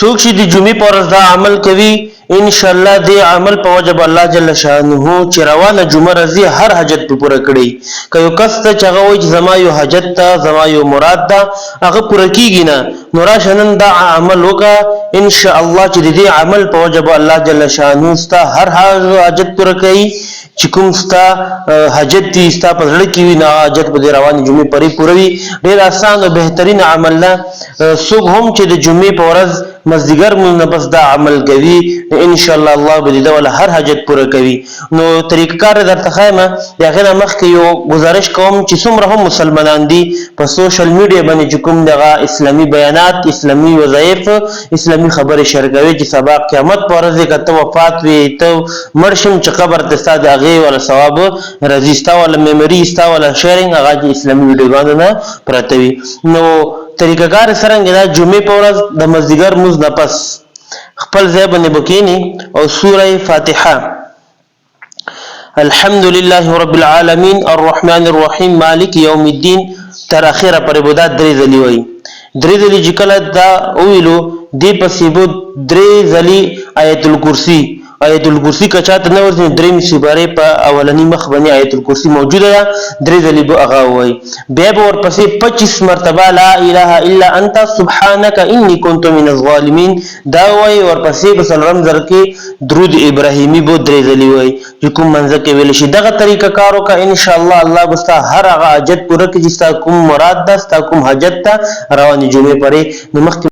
څوک چې د جمعې په ورځ دا عمل کوي ان شاء الله دې عمل په وجب الله جل شانه چې روانه جمعه راځي هر حاجت په پوره کړي که یو کس ته چې هغه وایي زما یو حاجت ته زما یو مراد ده هغه پوره کیږي نه نو راشه نن دا عمل وکړه ان شاء الله چې دې عمل په وجب الله جل شانه ستا هر حاجت پوره کوي چې کوم ستا حاجت دي ستا په زړه کې وي نه حاجت به روانه جمعې پرې پوره وي ډېر آسان او بهترین عمل ده څوک هم چې د جمعې په ورځ مزدګر مون نه بس دا عمل کوي ان شاء الله الله به دې ولا هر حاجت پوره کوي نو طریقه کار درته خایم دا غیر مخکې یو گزارش کوم چې څومره هم مسلمانان دي په سوشل میډیا باندې چې کوم دغه اسلامي بیانات اسلامي وظایف اسلامي خبره شریک کوي چې سبا قیامت پر ورځ کته وفات وي ته مرشم چې قبر ته ستاسو هغه ولا ثواب رجستا ولا میموري ستا ولا شیرینګ هغه اسلامي ویډیوګانو نه پراته وي نو طریقه کار څنګه دا جمعې په ورځ د مزدګر مز نه پس خپل ځای باندې بکینی او سوره فاتحه الحمد لله رب العالمين الرحمن الرحيم مالك يوم الدين تر اخره پر عبادت درې ځلی وای درې ځلی چې کله دا ویلو دی پسې بو درې ځلی آیت الکرسی آیت الکرسی کچاته نه ورته درې سپاره په اولنی مخ باندې آیت الکرسی موجوده ده درې ځلی به هغه وای بیا به ورپسې 25 مرتبه لا اله الا انت سبحانك اني كنت من الظالمين دا وای ورپسې په سلام زر کې درود ابراهیمی به درې ځلی وای چې کوم منځ کې ویل شي دغه طریقه کارو کا ان شاء الله الله بستا هر هغه حاجت پوره کې چې کوم مراد ده کوم حاجت ته رواني جمعې پرې نو مخ